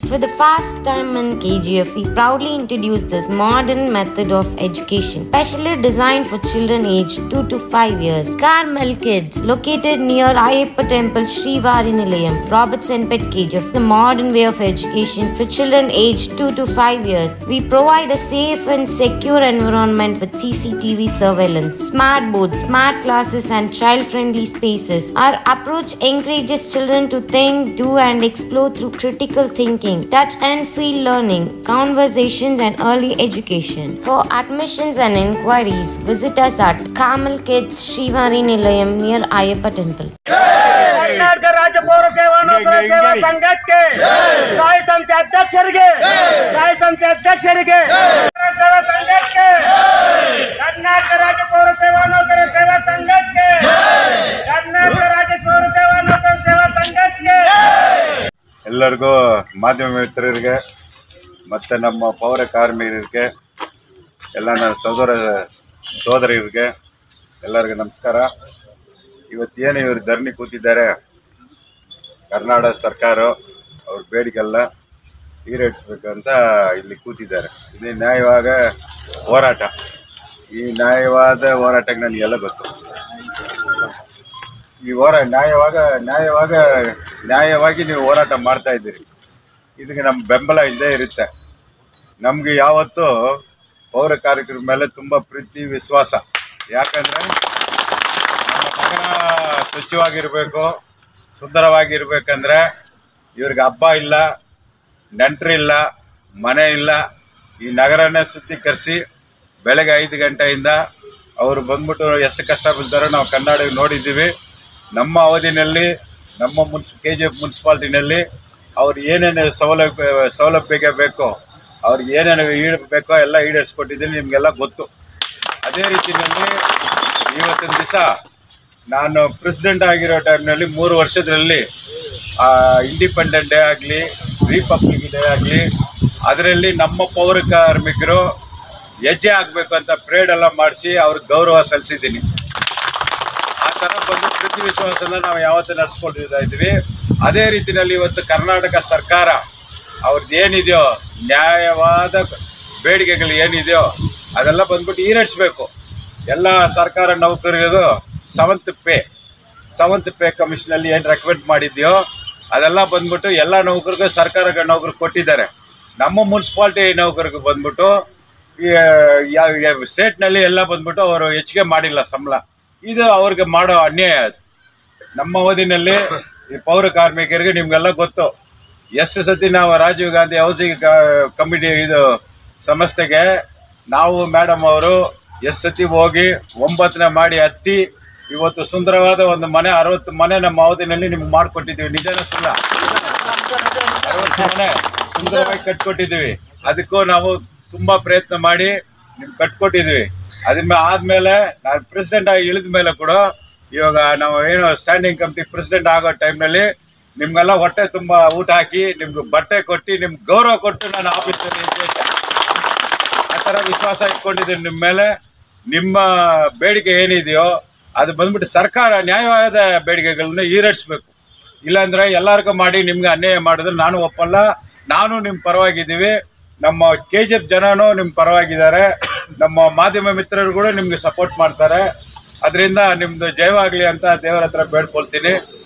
For the first time in KGF, we proudly introduced this modern method of education, specially designed for children aged 2 to 5 years. Carmel Kids, located near Ayyappa Temple, Srivari Nilayam, Robertson Pet KGF, the modern way of education for children aged 2 to 5 years. We provide a safe and secure environment with CCTV surveillance, smart boards, smart classes, and child-friendly spaces. Our approach encourages children to think, do, and explore through critical thinking, touch and feel learning, conversations, and early education. For admissions and inquiries, visit us at Carmel Kids, Srivari Nilayam near Ayyappa Temple. Karnataka ರಾಜ್ಯ ಪೌರ ಸೇವಾ ನೌಕರರ ಸೇವಾ ಸಂಘಕ್ಕೆ ಸ್ಥಾಯಿ ಸಮಿತಿ ಅಧ್ಯಕ್ಷರಿಗೆ ಸೇವಾ ಸಂಘಕ್ಕೆ ಕರ್ನಾಟಕ ರಾಜ್ಯ ಪೌರ ಸೇವಾ ನೌಕರರ ಸೇವಾ ಸಂಘಕ್ಕೆ ಕರ್ನಾಟಕ ರಾಜ್ಯ ಪೌರ ಸೇವಾ ನೌಕರರ ಸೇವಾ ಸಂಘಕ್ಕೆ ಎಲ್ಲರಿಗೂ ಮಾಧ್ಯಮ ಮಿತ್ರರಿಗೆ ಮತ್ತು ನಮ್ಮ ಪೌರ ಕಾರ್ಮಿಕರಿಗೆ ಎಲ್ಲ ನನ್ನ ಸೋದರಿಯರಿಗೆ ಎಲ್ಲರಿಗೂ ನಮಸ್ಕಾರ. ಇವತ್ತೇನು ಇವರು ಧರಣಿ ಕೂತಿದ್ದಾರೆ, ಕರ್ನಾಟಕ ಸರ್ಕಾರ ಅವ್ರ ಬೇಡಿಕೆಲ್ಲ ಈಡೇರಿಸ್ಬೇಕಂತ ಇಲ್ಲಿ ಕೂತಿದ್ದಾರೆ. ಇದು ನ್ಯಾಯವಾದ ಹೋರಾಟ. ಈ ನ್ಯಾಯವಾದ ಹೋರಾಟಕ್ಕೆ ನನಗೆಲ್ಲ ಗೊತ್ತು. ಈ ನ್ಯಾಯವಾಗಿ ನೀವು ಹೋರಾಟ ಮಾಡ್ತಾ ಇದ್ದೀರಿ. ಇದಕ್ಕೆ ನಮ್ಮ ಬೆಂಬಲ ಇದ್ದೇ ಇರುತ್ತೆ. ನಮಗೆ ಯಾವತ್ತೂ ಪೌರ ಕಾರ್ಮಿಕರ ಮೇಲೆ ತುಂಬ ಪ್ರೀತಿ ವಿಶ್ವಾಸ. ಯಾಕಂದರೆ ನಮ್ಮ ನಗರ ಸ್ವಚ್ಛವಾಗಿರಬೇಕು, ಸುಂದರವಾಗಿರ್ಬೇಕಂದ್ರೆ ಇವ್ರಿಗೆ ಹಬ್ಬ ಇಲ್ಲ, ನೆಂಟರಿಲ್ಲ, ಮನೆ ಇಲ್ಲ. ಈ ನಗರನೇ ಶುದ್ಧೀಕರಿಸಿ ಬೆಳಗ್ಗೆ 5 ಗಂಟೆಯಿಂದ ಅವರು ಬಂದ್ಬಿಟ್ಟು ಎಷ್ಟು ಕಷ್ಟ ಬೀಳ್ತಾರೋ ನಾವು ಕನ್ನಡ ನೋಡಿದ್ದೀವಿ. ನಮ್ಮ ಅವಧಿನಲ್ಲಿ ನಮ್ಮ KGF ಮುನ್ಸಿಪಾಲ್ಟಿನಲ್ಲಿ ಅವ್ರು ಏನೇನು ಸೌಲಭ್ಯಕ್ಕೆ ಬೇಕೋ, ಅವ್ರಿಗೆ ಏನೇನು ಈಡಬೇಕೋ ಎಲ್ಲ ಈಡೇರಿಸ್ಕೊಟ್ಟಿದ್ದೀನಿ, ನಿಮಗೆಲ್ಲ ಗೊತ್ತು. ಅದೇ ರೀತಿಯಲ್ಲಿ ಇವತ್ತಿನ ದಿವಸ ನಾನು ಪ್ರೆಸಿಡೆಂಟ್ ಆಗಿರೋ ಟೈಮ್ನಲ್ಲಿ 3 ವರ್ಷದಲ್ಲಿ ಇಂಡಿಪೆಂಡೆಂಟ್ ಡೇ ಆಗಲಿ, ರಿಪಬ್ಲಿಕ್ ಡೇ ಆಗಲಿ, ಅದರಲ್ಲಿ ನಮ್ಮ ಪೌರ ಕಾರ್ಮಿಕರು ಹೆಜ್ಜೆ ಆಗಬೇಕು ಅಂತ ಪ್ರೇಡ್ ಎಲ್ಲ ಮಾಡಿಸಿ ಅವ್ರಿಗೆ ಗೌರವ ಸಲ್ಲಿಸಿದ್ದೀನಿ. ಆ ಥರ ಬಂದು ಪ್ರೀತಿ ವಿಶ್ವಾಸನ ನಾವು ಯಾವತ್ತೂ ನಡೆಸ್ಕೊಂಡಿರ್ತಾ ಇದ್ವಿ. ಅದೇ ರೀತಿಯಲ್ಲಿ ಇವತ್ತು ಕರ್ನಾಟಕ ಸರ್ಕಾರ ಅವ್ರದ್ದು ಏನಿದೆಯೋ ನ್ಯಾಯವಾದ ಬೇಡಿಕೆಗಳು ಏನಿದೆಯೋ ಅದೆಲ್ಲ ಬಂದ್ಬಿಟ್ಟು ಈಡೇರಿಸಬೇಕು. ಎಲ್ಲ ಸರ್ಕಾರ ನೌಕರರಿಗೂ ಸೆವೆಂತ್ ಪೇ ಕಮಿಷನಲ್ಲಿ ಏನು ರೆಕಮೆಂಡ್ ಮಾಡಿದೆಯೋ ಅದೆಲ್ಲ ಬಂದ್ಬಿಟ್ಟು ಎಲ್ಲ ನೌಕರಿಗೂ ಸರ್ಕಾರ ನೌಕರು ಕೊಟ್ಟಿದ್ದಾರೆ. ನಮ್ಮ ಮುನ್ಸಿಪಾಲ್ಟಿ ನೌಕರಿಗೆ ಬಂದ್ಬಿಟ್ಟು ಸ್ಟೇಟ್ನಲ್ಲಿ ಎಲ್ಲ ಬಂದ್ಬಿಟ್ಟು ಅವರು ಹೆಚ್ಚಿಗೆ ಮಾಡಿಲ್ಲ ಸಂಬಳ. ಇದು ಅವ್ರಿಗೆ ಮಾಡೋ ಅನ್ಯಾಯ. ನಮ್ಮ ಅವಧಿನಲ್ಲಿ ಈ ಪೌರ ಕಾರ್ಮಿಕರಿಗೆ ನಿಮಗೆಲ್ಲ ಗೊತ್ತು, ಎಷ್ಟು ಸತಿ ನಾವು ರಾಜೀವ್ ಗಾಂಧಿ ಹೌಸಿಂಗ್ ಕಮಿಟಿ ಸಂಸ್ಥೆಗೆ ನಾವು ಮೇಡಮ್ ಅವರು ಎಷ್ಟು ಸತಿ ಹೋಗಿ 9ನೇ ಮಾಡಿ ಹತ್ತಿ ಇವತ್ತು ಸುಂದರವಾದ ಒಂದು ಮನೆ 60 ಮನೆ ನಮ್ಮ ಅವಧಿನಲ್ಲಿ ನಿಮ್ಗೆ ಮಾಡಿಕೊಟ್ಟಿದ್ದೀವಿ. ನಿಜನ ಸುಳ್ಳ? 60 ಮನೆ ಸುಂದರವಾಗಿ ಕಟ್ಕೊಟ್ಟಿದ್ದೀವಿ. ಅದಕ್ಕೂ ನಾವು ತುಂಬ ಪ್ರಯತ್ನ ಮಾಡಿ ನಿಮ್ಗೆ ಕಟ್ಕೊಟ್ಟಿದ್ದೀವಿ. ಆದಮೇಲೆ ನಾನು ಪ್ರೆಸಿಡೆಂಟ್ ಆಗಿ ಇಳಿದ ಮೇಲೆ ಕೂಡ ಇವಾಗ ನಾವು ಏನು ಸ್ಟ್ಯಾಂಡಿಂಗ್ ಕಮಿಟಿ ಪ್ರೆಸಿಡೆಂಟ್ ಆಗೋ ಟೈಮ್ನಲ್ಲಿ ನಿಮ್ಗೆಲ್ಲ ಹೊಟ್ಟೆ ತುಂಬ ಊಟ ಹಾಕಿ ನಿಮ್ಗೆ ಬಟ್ಟೆ ಕೊಟ್ಟು ನಿಮ್ಗೆ ಗೌರವ ಕೊಟ್ಟು ನಾನು ಆಫೀಸಲ್ಲಿ ಆ ಥರ ವಿಶ್ವಾಸ ಇಟ್ಕೊಂಡಿದ್ದೀನಿ ನಿಮ್ಮ ಮೇಲೆ. ನಿಮ್ಮ ಬೇಡಿಕೆ ಏನಿದೆಯೋ ಅದು ಬಂದ್ಬಿಟ್ಟು ಸರ್ಕಾರ ನ್ಯಾಯವಾದ ಬೇಡಿಕೆಗಳನ್ನ ಈಡೇರಿಸ್ಬೇಕು. ಇಲ್ಲಾಂದರೆ ಎಲ್ಲರಿಗೂ ಮಾಡಿ ನಿಮ್ಗೆ ಅನ್ಯಾಯ ಮಾಡಿದ್ರೆ ನಾನು ಒಪ್ಪಲ್ಲ. ನಾನು ನಿಮ್ಮ ಪರವಾಗಿದ್ದೀವಿ, ನಮ್ಮ KGF ಜನನೂ ನಿಮ್ಮ ಪರವಾಗಿದ್ದಾರೆ, ನಮ್ಮ ಮಾಧ್ಯಮ ಮಿತ್ರರು ಕೂಡ ನಿಮ್ಗೆ ಸಪೋರ್ಟ್ ಮಾಡ್ತಾರೆ. ಅದರಿಂದ ನಿಮ್ಮದು ಜಯವಾಗಲಿ ಅಂತ ದೇವರ ಹತ್ರ ಬೇಡ್ಕೊಳ್ತೀನಿ.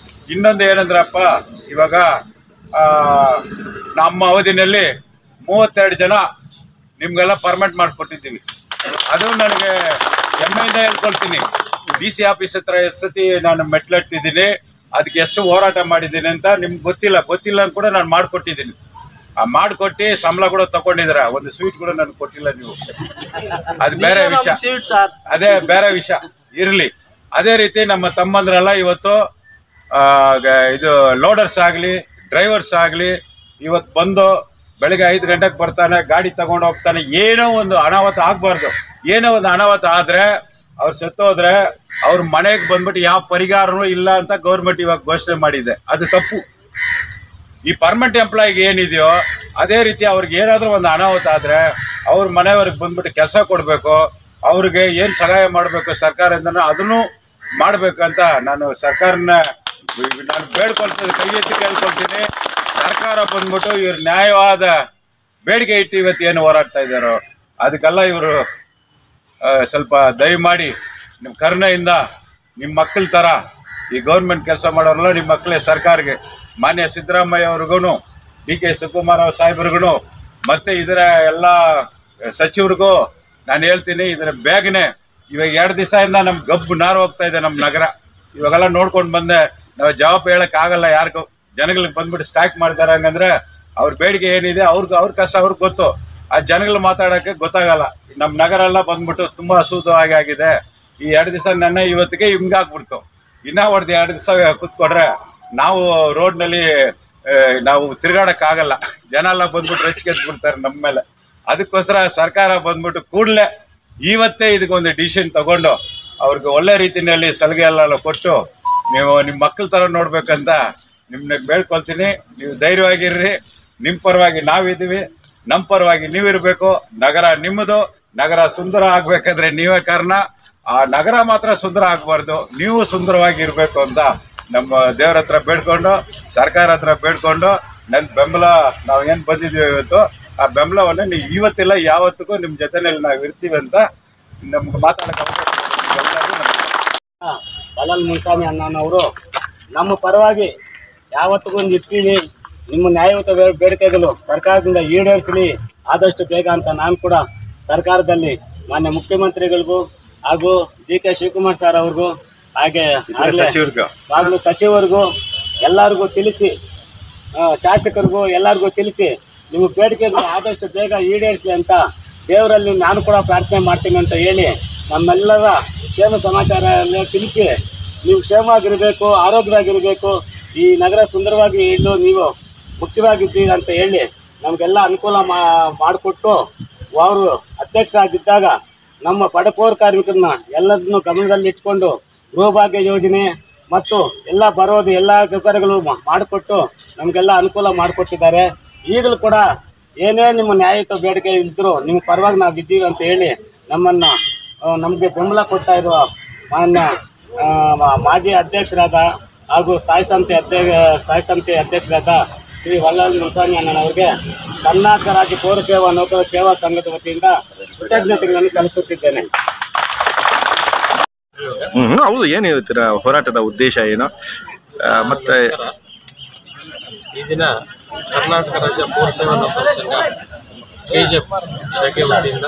ಇನ್ನೊಂದು ಏನಂದ್ರಪ್ಪ, ಇವಾಗ ನಮ್ಮ ಅವಧಿನಲ್ಲಿ 32 ಜನ ನಿಮಗೆಲ್ಲ ಪರ್ಮನೆಂಟ್ ಮಾಡಿಕೊಟ್ಟಿದ್ದೀವಿ. ಅದು ನನಗೆ ಹೆಮ್ಮೆಯಿಂದ ಹೇಳ್ಕೊಳ್ತೀನಿ. DC ಆಫೀಸ್ ಹತ್ರ ಎಷ್ಟು ಸತಿ ನಾನು ಮೆಟ್ಲೆಟ್ಟಿದ್ದೀನಿ, ಅದಕ್ಕೆ ಎಷ್ಟು ಹೋರಾಟ ಮಾಡಿದ್ದೀನಿ ಅಂತ ನಿಮ್ಗೆ ಗೊತ್ತಿಲ್ಲ ಕೂಡ ನಾನು ಮಾಡಿಕೊಟ್ಟಿದ್ದೀನಿ. ಮಾಡಿಕೊಟ್ಟು ಸಂಬಳ ಕೂಡ ತಗೊಂಡಿದ್ದೀರ. ಒಂದು ಸ್ವೀಟ್ ಕೂಡ ನನಗೆ ಕೊಟ್ಟಿಲ್ಲ ನೀವು. ಅದು ಬೇರೆ ವಿಷಯ ಇರಲಿ. ಅದೇ ರೀತಿ ನಮ್ಮ ತಮ್ಮಂದ್ರೆಲ್ಲ ಇವತ್ತು ಇದು ಲೋಡರ್ಸ್ ಆಗಲಿ, ಡ್ರೈವರ್ಸ್ ಆಗಲಿ ಇವತ್ತು ಬಂದು ಬೆಳಗ್ಗೆ 5 ಗಂಟೆಗೆ ಬರ್ತಾನೆ, ಗಾಡಿ ತಗೊಂಡು ಹೋಗ್ತಾನೆ. ಏನೋ ಒಂದು ಅನಾಹುತ ಆಗಬಾರ್ದು. ಏನೋ ಒಂದು ಅನಾಹುತ ಆದರೆ ಅವ್ರು ಸತ್ತೋದ್ರೆ ಅವ್ರ ಮನೆಗೆ ಬಂದ್ಬಿಟ್ಟು ಯಾವ ಪರಿಹಾರನೂ ಇಲ್ಲ ಅಂತ ಗೌರ್ಮೆಂಟ್ ಇವಾಗ ಘೋಷಣೆ ಮಾಡಿದೆ. ಅದು ತಪ್ಪು. ಈ ಪರ್ಮನೆಂಟ್ ಎಂಪ್ಲಾಯಿಗೆ ಏನಿದೆಯೋ ಅದೇ ರೀತಿ ಅವ್ರಿಗೆ ಏನಾದರೂ ಒಂದು ಅನಾಹುತ ಆದರೆ ಅವ್ರ ಮನೆಯವ್ರಿಗೆ ಬಂದ್ಬಿಟ್ಟು ಕೆಲಸ ಕೊಡಬೇಕು. ಅವ್ರಿಗೆ ಏನು ಸಹಾಯ ಮಾಡಬೇಕು ಸರ್ಕಾರದಿಂದ ಅದನ್ನು ಮಾಡಬೇಕಂತ ನಾನು ಸರ್ಕಾರನ ಬೇಡ್ಕೊಳ್ತೀನಿ, ಕೈ ಎತ್ತಿ ಕೇಳ್ಕೊಳ್ತೀನಿ. ಸರ್ಕಾರ ಬಂದ್ಬಿಟ್ಟು ಇವ್ರು ನ್ಯಾಯವಾದ ಬೇಡಿಕೆ ಇಟ್ಟು ಇವತ್ತು ಏನು ಹೋರಾಡ್ತಾ ಇದ್ದಾರೋ ಅದಕ್ಕೆಲ್ಲ ಇವರು ಸ್ವಲ್ಪ ದಯಮಾಡಿ ನಿಮ್ಮ ಕರುಣೆಯಿಂದ ನಿಮ್ಮ ಮಕ್ಕಳ ಥರ ಈ ಗೌರ್ಮೆಂಟ್ ಕೆಲಸ ಮಾಡೋರಲ್ಲ ನಿಮ್ಮ ಮಕ್ಕಳೇ ಸರ್ಕಾರಕ್ಕೆ ಮಾನ್ಯ ಸಿದ್ದರಾಮಯ್ಯ ಅವ್ರಿಗೂ ಡಿ.ಕೆ. ಶಿವಕುಮಾರ್ ಸಾಹೇಬ್ರಿಗೂ ಮತ್ತು ಇದರ ಎಲ್ಲ ಸಚಿವರಿಗೂ ನಾನು ಹೇಳ್ತೀನಿ, ಇದರ ಬೇಗನೆ ಇವಾಗ 2 ದಿವಸದಿಂದ ನಮ್ಗೆ ಗಬ್ಬು ನಾರು ಹೋಗ್ತಾ ಇದೆ ನಮ್ಮ ನಗರ. ಇವಾಗೆಲ್ಲ ನೋಡ್ಕೊಂಡು ಬಂದೆ, ನಾವು ಜವಾಬ್ ಹೇಳೋಕ್ಕಾಗಲ್ಲ ಯಾರಿಗೂ. ಜನಗಳಿಗೆ ಬಂದ್ಬಿಟ್ಟು ಸ್ಟ್ರೈಕ್ ಮಾಡ್ತಾರೆ ಹಂಗಂದ್ರೆ ಅವ್ರ ಬೇಡಿಕೆ ಏನಿದೆ ಅವ್ರ ಕಷ್ಟ ಅವ್ರಿಗೆ ಗೊತ್ತು. ಆ ಜನಗಳು ಮಾತಾಡೋಕ್ಕೆ ಗೊತ್ತಾಗಲ್ಲ. ನಮ್ಮ ನಗರ ಎಲ್ಲ ಬಂದ್ಬಿಟ್ಟು ತುಂಬ ಅಶುದ್ಧವಾಗಿ ಆಗಿದೆ. ಈ 2 ದಿವಸ ನೆನ್ನೆ ಇವತ್ತಿಗೆ ಹಿಂಗಾಗ್ಬಿಡ್ತು. ಇನ್ನೂ ಹೊಡೆದು 2 ದಿವಸ ಕೂತ್ಕೊಡ್ರೆ ನಾವು ರೋಡ್ನಲ್ಲಿ ನಾವು ತಿರುಗಾಡೋಕ್ಕಾಗಲ್ಲ. ಜನ ಎಲ್ಲ ಬಂದ್ಬಿಟ್ಟು ರಚ್ಕೆತ್ಬಿಡ್ತಾರೆ ನಮ್ಮ ಮೇಲೆ. ಅದಕ್ಕೋಸ್ಕರ ಸರ್ಕಾರ ಬಂದ್ಬಿಟ್ಟು ಕೂಡಲೇ ಇವತ್ತೇ ಇದಕ್ಕೊಂದು ಡಿಸಿಷನ್ ತಗೊಂಡು ಅವ್ರಿಗೆ ಒಳ್ಳೆ ರೀತಿಯಲ್ಲಿ ಸಲಹೆ ಎಲ್ಲ ಕೊಟ್ಟು ನೀವು ನಿಮ್ಮ ಮಕ್ಕಳ ಥರ ನೋಡ್ಬೇಕಂತ ನಿಮ್ಮನ್ನ ಬೇಡ್ಕೊಳ್ತೀನಿ. ನೀವು ಧೈರ್ಯವಾಗಿರ್ರಿ. ನಿಮ್ಮ ಪರವಾಗಿ ನಾವಿದ್ದೀವಿ, ನಮ್ಮ ಪರವಾಗಿ ನೀವಿರಬೇಕು. ನಗರ ನಿಮ್ಮದು. ನಗರ ಸುಂದರ ಆಗ್ಬೇಕಾದ್ರೆ ನೀವೇ ಕಾರಣ. ಆ ನಗರ ಮಾತ್ರ ಸುಂದರ ಆಗಬಾರ್ದು, ನೀವು ಸುಂದರವಾಗಿ ಇರಬೇಕು ಅಂತ ನಮ್ಮ ದೇವ್ರ ಹತ್ರ ಬೇಡ್ಕೊಂಡು, ಸರ್ಕಾರ ಹತ್ರ ಬೇಡ್ಕೊಂಡು, ನನ್ನ ಬೆಂಬಲ ನಾವು ಏನು ಬಂದಿದ್ದೀವಿ ಇವತ್ತು ಆ ಬೆಂಬಲವನ್ನು ನೀವು ಇವತ್ತಿಲ್ಲ ಯಾವತ್ತಿಗೂ ನಿಮ್ಮ ಜೊತೆಯಲ್ಲಿ ನಾವು ಇರ್ತೀವಿ ಅಂತ ನಮ್ಗೆ ಮಾತಾಡೋಕೆ ಬಲಲ್ ಮುನ್ಸ್ವಾಮಿ ಅಣ್ಣನವರು ನಮ್ಮ ಪರವಾಗಿ ಯಾವತ್ತಿಗೂ ಇರ್ತೀವಿ. ನಿಮ್ಮ ನ್ಯಾಯಯುತ ಬೇಡಿಕೆಗಳು ಸರ್ಕಾರದಿಂದ ಈಡೇರಿಸಲಿ ಆದಷ್ಟು ಬೇಗ ಅಂತ ನಾನು ಕೂಡ ಸರ್ಕಾರದಲ್ಲಿ ಮಾನ್ಯ ಮುಖ್ಯಮಂತ್ರಿಗಳಿಗೂ ಹಾಗೂ ಡಿ.ಕೆ. ಶಿವಕುಮಾರ್ ಸರ್ ಅವ್ರಿಗೂ ಹಾಗೆ ಸಚಿವರಿಗೂ ಎಲ್ಲರಿಗೂ ತಿಳಿಸಿ, ಶಾಸಕರಿಗೂ ಎಲ್ಲರಿಗೂ ತಿಳಿಸಿ ನಿಮ್ಮ ಬೇಡಿಕೆಗಳು ಆದಷ್ಟು ಬೇಗ ಈಡೇರಿಸಲಿ ಅಂತ ದೇವರಲ್ಲಿ ನಾನು ಕೂಡ ಪ್ರಾರ್ಥನೆ ಮಾಡ್ತೀನಿ ಅಂತ ಹೇಳಿ ನಮ್ಮೆಲ್ಲರ ಕ್ಷೇಮ ಸಮಾಚಾರ ಎಲ್ಲ ತಿಳಿಸಿ ನೀವು ಕ್ಷೇಮವಾಗಿರಬೇಕು, ಆರೋಗ್ಯವಾಗಿರಬೇಕು, ಈ ನಗರ ಸುಂದರವಾಗಿ ಇಡಲು ನೀವು ಮುಖ್ಯವಾಗಿದ್ದೀರಿ ಅಂತ ಹೇಳಿ ನಮಗೆಲ್ಲ ಅನುಕೂಲ ಮಾಡಿಕೊಟ್ಟು ಅವರು ಅಧ್ಯಕ್ಷರಾಗಿದ್ದಾಗ ನಮ್ಮ ಪೌರ ಕಾರ್ಮಿಕರನ್ನ ಎಲ್ಲದನ್ನು ಗಮನದಲ್ಲಿ ಇಟ್ಕೊಂಡು ಗೃಹಭಾಗ್ಯ ಯೋಜನೆ ಮತ್ತು ಎಲ್ಲ ಬರೋದು ಎಲ್ಲ ಸೌಕರ್ಯಗಳು ಮಾಡಿಕೊಟ್ಟು ನಮಗೆಲ್ಲ ಅನುಕೂಲ ಮಾಡಿಕೊಟ್ಟಿದ್ದಾರೆ. ಈಗಲೂ ಕೂಡ ಏನೇ ನಿಮ್ಮ ನ್ಯಾಯಯುತ ಬೇಡಿಕೆ ಇದ್ದರೂ ನಿಮ್ಮ ಪರವಾಗಿ ನಾವು ಇದ್ದೀವಿ ಅಂತ ಹೇಳಿ ನಮಗೆ ಬೆಂಬಲ ಕೊಡ್ತಾ ಇರುವ ಮಾನ್ಯ ಮಾಜಿ ಅಧ್ಯಕ್ಷರಾದ ಹಾಗೂ ಸ್ಥಾಯಿ ಸಮಿತಿ ಅಧ್ಯಕ್ಷರಾದ ಶ್ರೀ ಬಲಲ್ ಮುನ್ಸ್ವಾಮಿ ಅಣ್ಣನವರಿಗೆ ಕರ್ನಾಟಕ ರಾಜ್ಯ ಪೌರ ಸೇವಾ ನೌಕರರ ಸೇವಾ ಸಂಘದ ವತಿಯಿಂದ ಕೃತಜ್ಞತೆಗಳನ್ನು ಸಲ್ಲಿಸುತ್ತಿದ್ದೇನೆ. ಹೌದು, ಏನು ಹೇಳ್ತೀರಾ? ಹೋರಾಟದ ಉದ್ದೇಶ ಏನು? ಮತ್ತೆ ಈ ದಿನ ಕರ್ನಾಟಕ ರಾಜ್ಯ ಪೌರ ಸೇವಾ ನೌಕರರ ಸಂಘ ಕೆಜಿಎಫ್ ಶಾಖೆ ವತಿಯಿಂದ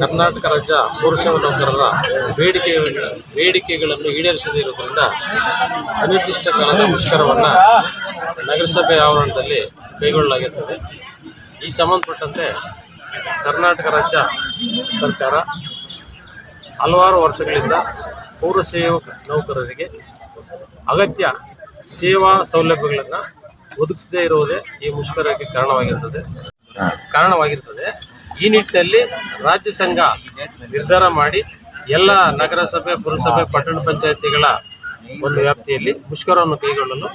ಕರ್ನಾಟಕ ರಾಜ್ಯ ಪೌರ ಸೇವಾ ನೌಕರರ ಬೇಡಿಕೆಗಳನ್ನು ಈಡೇರಿಸದಿರುವುದರಿಂದ ಅನಿರ್ದಿಷ್ಟ ಕಾಲದ ಮುಷ್ಕರವನ್ನು ನಗರಸಭೆ ಆವರಣದಲ್ಲಿ ಕೈಗೊಳ್ಳಲಾಗಿರುತ್ತದೆ. ಈ ಸಂಬಂಧಪಟ್ಟಂತೆ ಕರ್ನಾಟಕ ರಾಜ್ಯ ಸರ್ಕಾರ ಹಲವಾರು ವರ್ಷಗಳಿಂದ ಪೌರ ಸೇವಾ ನೌಕರರಿಗೆ ಅಗತ್ಯ ಸೇವಾ ಸೌಲಭ್ಯಗಳನ್ನು ಒದಗಿಸದೇ ಇರುವುದೇ ಈ ಮುಷ್ಕರಕ್ಕೆ ಕಾರಣವಾಗಿರುತ್ತದೆ. ಈ ನಿಟ್ಟಿನಲ್ಲಿ ರಾಜ್ಯ ಸಂಘ ನಿರ್ಧಾರ ಮಾಡಿ ಎಲ್ಲ ನಗರಸಭೆ, ಪುರಸಭೆ, ಪಟ್ಟಣ ಪಂಚಾಯತಿಗಳ ಒಂದು ವ್ಯಾಪ್ತಿಯಲ್ಲಿ ಮುಷ್ಕರವನ್ನು ಕೈಗೊಳ್ಳಲು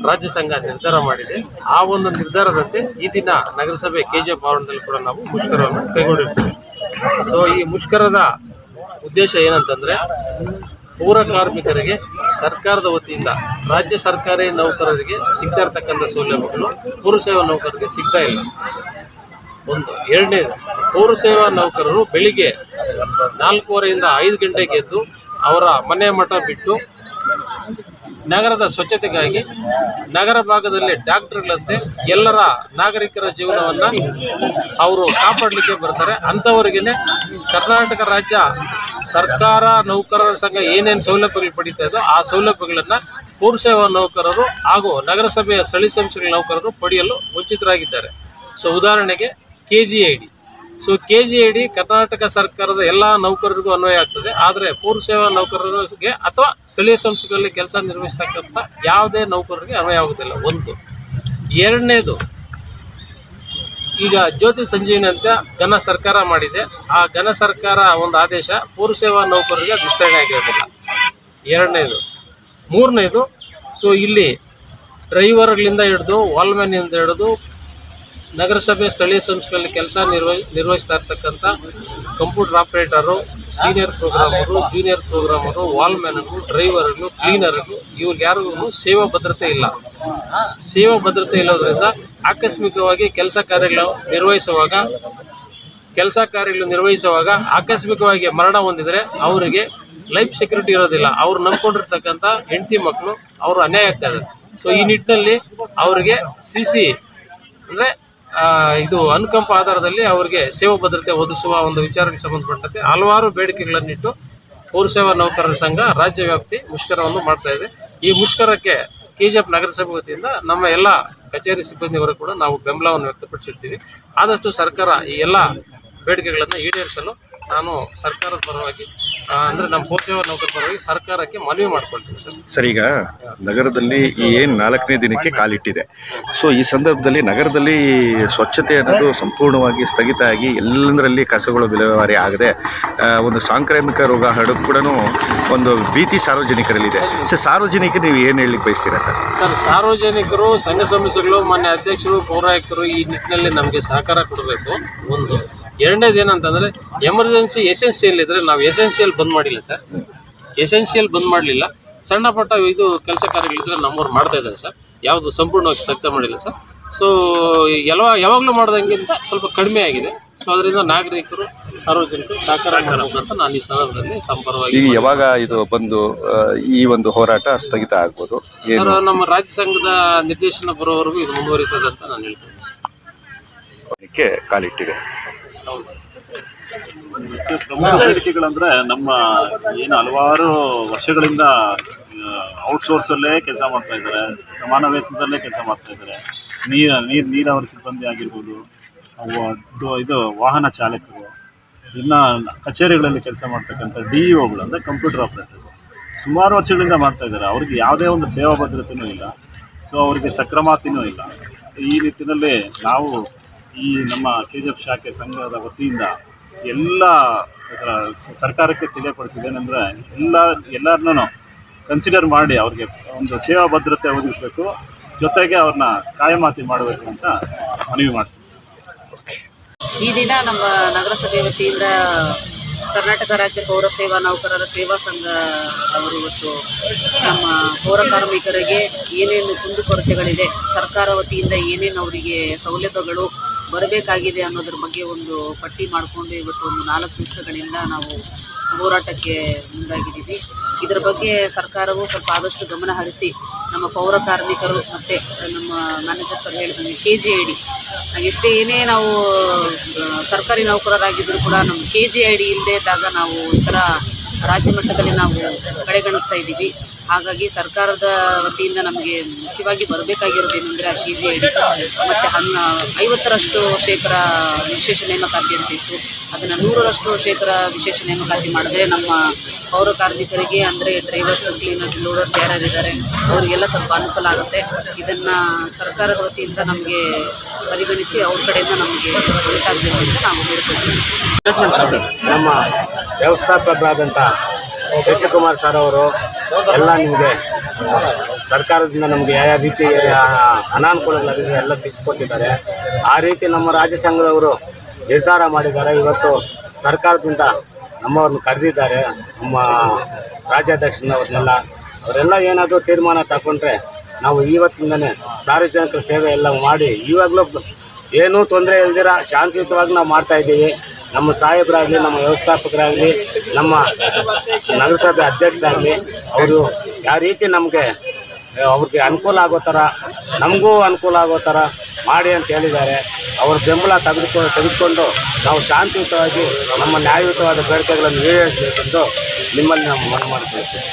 ರಾಜ್ಯ ಸಂಘ ನಿರ್ಧಾರ ಮಾಡಿದೆ. ಆ ಒಂದು ನಿರ್ಧಾರದಂತೆ ಈ ದಿನ ನಗರಸಭೆ ಕೆಜಿಎಫ್ ಆವರಣದಲ್ಲಿ ಕೂಡ ನಾವು ಮುಷ್ಕರವನ್ನು ಕೈಗೊಂಡಿರ್ತೇವೆ. ಸೊ ಈ ಮುಷ್ಕರದ ಉದ್ದೇಶ ಏನಂತಂದರೆ, ಪೌರ ಕಾರ್ಮಿಕರಿಗೆ ಸರ್ಕಾರದ ವತಿಯಿಂದ ರಾಜ್ಯ ಸರ್ಕಾರಿ ನೌಕರರಿಗೆ ಸಿಗ್ತಾ ಇರ್ತಕ್ಕಂಥ ಸೌಲಭ್ಯಗಳು ಪೌರ ಸೇವಾ ನೌಕರರಿಗೆ ಸಿಗ್ತಾ ಇಲ್ಲ. ಒಂದು. ಎರಡನೇದು, ಪೌರ ಸೇವಾ ನೌಕರರು ಬೆಳಿಗ್ಗೆ 4:15ರಿಂದ 5 ಗಂಟೆಗೆ ಎದ್ದು ಅವರ ಮನೆ ಮಠ ಬಿಟ್ಟು ನಗರದ ಸ್ವಚ್ಛತೆಗಾಗಿ ನಗರ ಭಾಗದಲ್ಲಿ ಡಾಕ್ಟರ್ಗಳಂತೆ ಎಲ್ಲರ ನಾಗರಿಕರ ಜೀವನವನ್ನು ಅವರು ಕಾಪಾಡಲಿಕ್ಕೆ ಬರ್ತಾರೆ. ಅಂಥವರಿಗೇ ಕರ್ನಾಟಕ ರಾಜ್ಯ ಸರ್ಕಾರ ನೌಕರರ ಸಂಘ ಏನೇನು ಸೌಲಭ್ಯಗಳು ಪಡೀತಾ ಇದೋ ಆ ಸೌಲಭ್ಯಗಳನ್ನು ಪೌರ ಸೇವಾ ನೌಕರರು ಹಾಗೂ ನಗರಸಭೆಯ ಸ್ಥಳೀಯ ಸಂಸ್ಥೆಗಳ ನೌಕರರು ಪಡೆಯಲು ವಂಚಿತರಾಗಿದ್ದಾರೆ. ಸೊ ಉದಾಹರಣೆಗೆ KGID. ಸೊ KGID ಕರ್ನಾಟಕ ಸರ್ಕಾರದ ಎಲ್ಲ ನೌಕರರಿಗೂ ಅನ್ವಯ ಆಗ್ತದೆ. ಆದರೆ ಪೌರ ಸೇವಾ ನೌಕರರಿಗೆ ಅಥವಾ ಸ್ಥಳೀಯ ಸಂಸ್ಥೆಗಳಲ್ಲಿ ಕೆಲಸ ನಿರ್ವಹಿಸ್ತಕ್ಕಂಥ ಯಾವುದೇ ನೌಕರರಿಗೆ ಅನ್ವಯ ಆಗುತ್ತಿಲ್ಲ. ಒಂದು. ಎರಡನೇದು, ಈಗ ಜ್ಯೋತಿ ಸಂಜೀವನಿ ಅಂತ ಘನ ಸರ್ಕಾರ ಮಾಡಿದೆ. ಆ ಘನ ಸರ್ಕಾರ ಒಂದು ಆದೇಶ ಪೌರ ಸೇವಾ ನೌಕರರಿಗೆ ವಿಸ್ತರಣೆ ಆಗಿರೋದಿಲ್ಲ. ಎರಡನೇದು. ಮೂರನೇದು, ಸೊ ಇಲ್ಲಿ ಡ್ರೈವರ್ಗಳಿಂದ ಹಿಡಿದು ವಾಲ್ಮ್ಯಾನಿಂದ ಹಿಡಿದು ನಗರಸಭೆ ಸ್ಥಳೀಯ ಸಂಸ್ಥೆಗಳಲ್ಲಿ ಕೆಲಸ ನಿರ್ವಹಿಸ್ತಾ ಇರ್ತಕ್ಕಂಥ computer operator, senior programmer, junior programmer, ವಾಲ್ಮ್ಯಾನರು, ಡ್ರೈವರ್ಗಳು, ಕ್ಲೀನರ್ಗಳು ಇವ್ರಿಗೆ ಯಾರಿಗೂ ಸೇವಾ ಭದ್ರತೆ ಇಲ್ಲ. ಸೇವಾ ಭದ್ರತೆ ಇಲ್ಲದ್ರಿಂದ ಆಕಸ್ಮಿಕವಾಗಿ ಕೆಲಸ ಕಾರ್ಯಗಳು ನಿರ್ವಹಿಸುವಾಗ ಆಕಸ್ಮಿಕವಾಗಿ ಮರಣ ಹೊಂದಿದರೆ ಅವರಿಗೆ ಲೈಫ್ ಸೆಕ್ಯೂರಿಟಿ ಇರೋದಿಲ್ಲ. ಅವ್ರು ನಂಬ್ಕೊಂಡಿರ್ತಕ್ಕಂಥ ಹೆಂಡತಿ ಮಕ್ಕಳು ಅವರು ಅನ್ಯಾಯ ಆಗ್ತಾ ಇದೆ. ಸೊ ಈ ನಿಟ್ಟಿನಲ್ಲಿ ಅವರಿಗೆ CC ಅಂದರೆ ಇದು ಅನುಕಂಪ ಆಧಾರದಲ್ಲಿ ಅವರಿಗೆ ಸೇವಾ ಭದ್ರತೆ ಒದಗಿಸುವ ಒಂದು ವಿಚಾರಕ್ಕೆ ಸಂಬಂಧಪಟ್ಟಂತೆ ಹಲವಾರು ಬೇಡಿಕೆಗಳನ್ನಿಟ್ಟು ಪೌರಸೇವಾ ನೌಕರರ ಸಂಘ ರಾಜ್ಯ ವ್ಯಾಪ್ತಿ ಮುಷ್ಕರವನ್ನು ಮಾಡ್ತಾ ಇದೆ. ಈ ಮುಷ್ಕರಕ್ಕೆ KGF ನಗರಸಭೆ ವತಿಯಿಂದ ನಮ್ಮ ಎಲ್ಲ ಕಚೇರಿ ಸಿಬ್ಬಂದಿಯವರು ಕೂಡ ನಾವು ಬೆಂಬಲವನ್ನು ವ್ಯಕ್ತಪಡಿಸಿರ್ತೀವಿ. ಆದಷ್ಟು ಸರ್ಕಾರ ಈ ಎಲ್ಲ ಬೇಡಿಕೆಗಳನ್ನು ಈಡೇರಿಸಲು ನಾನು ಸರ್ಕಾರದ ಪರವಾಗಿ ಅಂದರೆ ನಮ್ಮ ಪೌರಸೇವಾ ನೌಕರರ ಪರವಾಗಿ ಸರ್ಕಾರಕ್ಕೆ ಮನವಿ ಮಾಡ್ಕೊಳ್ತೀನಿ ಸರ್. ಈಗ ನಗರದಲ್ಲಿ ಏನು 4ನೇ ದಿನಕ್ಕೆ ಕಾಲಿಟ್ಟಿದೆ. ಸೊ ಈ ಸಂದರ್ಭದಲ್ಲಿ ನಗರದಲ್ಲಿ ಸ್ವಚ್ಛತೆ ಅನ್ನೋದು ಸಂಪೂರ್ಣವಾಗಿ ಸ್ಥಗಿತ ಆಗಿ ಎಲ್ಲದರಲ್ಲಿ ಕಸಗಳು ವಿಲೇವಾರಿ ಆಗದೆ ಒಂದು ಸಾಂಕ್ರಾಮಿಕ ರೋಗ ಹರಡೋದು ಕೂಡ ಒಂದು ಭೀತಿ ಸಾರ್ವಜನಿಕರಲ್ಲಿದೆ. ಸರ್, ಸಾರ್ವಜನಿಕರು ನೀವು ಏನು ಹೇಳಲಿಕ್ಕೆ ಬಯಸ್ತೀರಾ ಸರ್? ಸಾರ್ವಜನಿಕರು, ಸಂಘ ಸಂಸ್ಥೆಗಳು, ಮಾನ್ಯ ಅಧ್ಯಕ್ಷರು, ಪೌರಾಯುಕ್ತರು ಈ ನಿಟ್ಟಿನಲ್ಲಿ ನಮಗೆ ಸಹಕಾರ ಕೊಡಬೇಕು. ಒಂದು ಎರಡನೇದು ಏನಂತಂದರೆ ಎಮರ್ಜೆನ್ಸಿ ಎಸೆನ್ಷಿಯಲ್ ಇದ್ದರೆ ನಾವು ಎಸೆನ್ಷಿಯಲ್ ಬಂದ್ ಮಾಡಿಲ್ಲ ಸರ್. ಎಸೆನ್ಷಿಯಲ್ ಬಂದ್ ಮಾಡಲಿಲ್ಲ. ಸಣ್ಣ ಪಟ್ಟ ಇದು ಕೆಲಸ ಕಾರ್ಯಗಳಿದ್ರೆ ನಮ್ಮವ್ರು ಮಾಡ್ತಾ ಇದ್ದಾರೆ ಸರ್. ಯಾವುದು ಸಂಪೂರ್ಣವಾಗಿ ಸ್ಥಗಿತ ಮಾಡಿಲ್ಲ ಸರ್. ಸೊ ಯಾವಾಗಲೂ ಮಾಡ್ದಂಗಿಂತ ಸ್ವಲ್ಪ ಕಡಿಮೆ ಆಗಿದೆ. ಸೊ ಅದರಿಂದ ನಾಗರಿಕರು, ಸಾರ್ವಜನಿಕರು ಸಹಕಾರ ಮಾಡಬೇಕು ಅಂತ ನಾನು ಈ ಸಂದರ್ಭದಲ್ಲಿ ಸಂಪರ್ಕವಾಗಿ. ಈಗ ಯಾವಾಗ ಇದು ಬಂದು ಈ ಒಂದು ಹೋರಾಟ ಸ್ಥಗಿತ ಆಗ್ಬೋದು ಸರ್? ನಮ್ಮ ರಾಜ್ಯ ಸಂಘದ ನಿರ್ದೇಶನ ಬರೋವರೆಗೂ ಇದು ಮುಂದುವರಿತದೆ ಅಂತ ನಾನು ಹೇಳ್ತೇನೆ ಸರ್. ಕಾಲಿಟ್ಟಿದೆ. ಪ್ರಮುಖ ಬೇಡಿಕೆಗಳಂದ್ರೆ ನಮ್ಮ ಏನು ಹಲವಾರು ವರ್ಷಗಳಿಂದ ಔಟ್ಸೋರ್ಸಲ್ಲೇ ಕೆಲಸ ಮಾಡ್ತಾ ಇದ್ದಾರೆ, ಸಮಾನ ವೇತನದಲ್ಲೇ ಕೆಲಸ ಮಾಡ್ತಾ ಇದ್ದಾರೆ. ನೀರಾವರಿ ಸಿಬ್ಬಂದಿ ಆಗಿರ್ಬೋದು, ಇದು ವಾಹನ ಚಾಲಕರು, ಇನ್ನು ಕಚೇರಿಗಳಲ್ಲಿ ಕೆಲಸ ಮಾಡ್ತಕ್ಕಂಥ DEOಗಳು ಅಂದರೆ ಕಂಪ್ಯೂಟರ್ ಆಪರೇಟರ್ ಸುಮಾರು ವರ್ಷಗಳಿಂದ ಮಾಡ್ತಾ ಇದ್ದಾರೆ. ಅವ್ರಿಗೆ ಯಾವುದೇ ಒಂದು ಸೇವಾ ಭದ್ರತೆಯೂ ಇಲ್ಲ. ಸೊ ಅವರಿಗೆ ಸಕ್ರಮಾತಿನೂ ಇಲ್ಲ. ಈ ನಿಟ್ಟಿನಲ್ಲಿ ನಾವು ಈ ನಮ್ಮ KGF ಶಾಖೆ ಸಂಘದ ವತಿಯಿಂದ ಎಲ್ಲ ಸರ್ಕಾರಕ್ಕೆ ತಿಳಿಯಪಡಿಸಿದ್ದೇನೆಂದರೆ ಎಲ್ಲರನ್ನೂ ಕನ್ಸಿಡರ್ ಮಾಡಿ ಅವ್ರಿಗೆ ಒಂದು ಸೇವಾ ಭದ್ರತೆ ಒದಗಿಸಬೇಕು, ಜೊತೆಗೆ ಅವ್ರನ್ನ ಕಾಯಮಾತಿ ಮಾಡಬೇಕು ಅಂತ ಮನವಿ ಮಾಡ್ತೀವಿ. ಈ ದಿನ ನಮ್ಮ ನಗರಸಭೆ ವತಿಯಿಂದ ಕರ್ನಾಟಕ ರಾಜ್ಯ ಪೌರ ಸೇವಾ ನೌಕರರ ಸೇವಾ ಸಂಘದವರು ಇವತ್ತು ನಮ್ಮ ಪೌರ ಕಾರ್ಮಿಕರಿಗೆ ಏನೇನು ಕುಂದುಕೊರತೆಗಳಿದೆ, ಸರ್ಕಾರ ವತಿಯಿಂದ ಏನೇನು ಅವರಿಗೆ ಸೌಲಭ್ಯಗಳು ಬರಬೇಕಾಗಿದೆ ಅನ್ನೋದ್ರ ಬಗ್ಗೆ ಒಂದು ಪಟ್ಟಿ ಮಾಡಿಕೊಂಡು ಇವತ್ತು ಒಂದು 4 ದಿವಸಗಳಿಂದ ನಾವು ಹೋರಾಟಕ್ಕೆ ಮುಂದಾಗಿದ್ದೀವಿ. ಇದರ ಬಗ್ಗೆ ಸರ್ಕಾರವು ಸ್ವಲ್ಪ ಆದಷ್ಟು ಗಮನ ಹರಿಸಿ ನಮ್ಮ ಪೌರ ಕಾರ್ಮಿಕರು ಮತ್ತು ನಮ್ಮ ಮ್ಯಾನೇಜರ್ ಸರ್ ಹೇಳಿದಂಗೆ KGID ಎಷ್ಟೇ ಏನೇ ನಾವು ಸರ್ಕಾರಿ ನೌಕರರಾಗಿದ್ದರೂ ಕೂಡ ನಮ್ಮ KGID ಇಲ್ಲದೇ ಇದ್ದಾಗ ನಾವು ಇತರ ರಾಜ್ಯ ಮಟ್ಟದಲ್ಲಿ ನಾವು ಕಡೆಗಣಿಸ್ತಾ ಇದ್ದೀವಿ. ಹಾಗಾಗಿ ಸರ್ಕಾರದ ವತಿಯಿಂದ ನಮಗೆ ಮುಖ್ಯವಾಗಿ ಬರಬೇಕಾಗಿರೋದೇನೆಂದರೆ ಆ KGID ಮತ್ತು 50% ವಿಶೇಷ ನೇಮಕಾತಿ ಅಂತ ಇತ್ತು. ಅದನ್ನು 100% ವಿಶೇಷ ನೇಮಕಾತಿ ಮಾಡಿದ್ರೆ ನಮ್ಮ ಪೌರ ಕಾರ್ಮಿಕರಿಗೆ ಅಂದರೆ ಡ್ರೈವರ್ಸ್, ಕ್ಲೀನರ್ಸ್, ಲೋಡರ್ಸ್ ಯಾರ್ಯಾರಿದ್ದಾರೆ ಅವರಿಗೆಲ್ಲ ಸ್ವಲ್ಪ ಅನುಕೂಲ ಆಗುತ್ತೆ. ಇದನ್ನು ಸರ್ಕಾರದ ವತಿಯಿಂದ ನಮಗೆ ಪರಿಗಣಿಸಿ ಅವ್ರ ಕಡೆಯಿಂದ ನಮಗೆ ಗೊತ್ತಾಗಬೇಕು ಅಂತ ನಾವು ಹೇಳ್ಕೊಳ್ತೀವಿ. ನಮ್ಮ ವ್ಯವಸ್ಥಾಪಕರಾದಂಥ ಶಶಿಕುಮಾರ್ ಸರ್ ಅವರು ಎಲ್ಲ ನಿಮಗೆ ಸರ್ಕಾರದಿಂದ ನಮಗೆ ಯಾವ ರೀತಿ ಅನಾನುಕೂಲಗಳಿದೆ ಎಲ್ಲ ತಿಳಿಸ್ಕೊಟ್ಟಿದ್ದಾರೆ. ಆ ರೀತಿ ನಮ್ಮ ರಾಜ್ಯ ಸಂಘದವರು ನಿರ್ಧಾರ ಮಾಡಿದ್ದಾರೆ. ಇವತ್ತು ಸರ್ಕಾರದಿಂದ ನಮ್ಮವ್ರನ್ನ ಕರೆದಿದ್ದಾರೆ, ನಮ್ಮ ರಾಜ್ಯಾಧ್ಯಕ್ಷರವ್ರನ್ನೆಲ್ಲ. ಅವರೆಲ್ಲ ಏನಾದರೂ ತೀರ್ಮಾನ ತಗೊಂಡ್ರೆ ನಾವು ಇವತ್ತಿಂದನೇ ಸಾರ್ವಜನಿಕರ ಸೇವೆ ಎಲ್ಲ ಮಾಡಿ ಇವಾಗಲೂ ಏನೂ ತೊಂದರೆ ಇಲ್ದಿರ ಶಾಂತಿಯುತವಾಗಿ ನಾವು ಮಾಡ್ತಾಯಿದ್ದೀವಿ. ನಮ್ಮ ಸಾಹೇಬರಾಗಲಿ, ನಮ್ಮ ವ್ಯವಸ್ಥಾಪಕರಾಗಲಿ, ನಮ್ಮ ನಗರಸಭೆ ಅಧ್ಯಕ್ಷರಾಗಲಿ ಅವರು ಯಾವ ರೀತಿ ನಮಗೆ ಅವ್ರಿಗೆ ಅನುಕೂಲ ಆಗೋ ಥರ ನಮಗೂ ಅನುಕೂಲ ಆಗೋ ಥರ ಮಾಡಿ ಅಂತ ಹೇಳಿದ್ದಾರೆ. ಅವ್ರ ಬೆಂಬಲ ತೆಗೆದುಕೊಂಡು ನಾವು ಶಾಂತಿಯುತವಾಗಿ ನಮ್ಮ ನ್ಯಾಯಯುತವಾದ ಬೇಡಿಕೆಗಳನ್ನು ಈಡೇರಿಸಬೇಕೆಂದು ನಿಮ್ಮಲ್ಲಿ ನಾವು ಮನವಿ ಮಾಡ್ಕೊಳ್ತೀವಿ.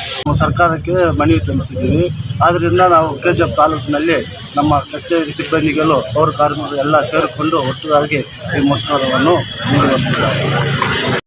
ಸರ್ಕಾರಕ್ಕೆ ಮನವಿ ಸಲ್ಲಿಸಿದ್ದೀವಿ. ಆದ್ದರಿಂದ ನಾವು KGF ತಾಲೂಕಿನಲ್ಲಿ ನಮ್ಮ ಕಚೇರಿ ಸಿಬ್ಬಂದಿಗಳು, ಪೌರ ಕಾರ್ಮಿಕರು ಎಲ್ಲ ಸೇರಿಕೊಂಡು ಒಟ್ಟಾಗಿ ಈ ಮುಷ್ಕರವನ್ನು ಮುಂದುವರಿಸಿದ್ದಾರೆ.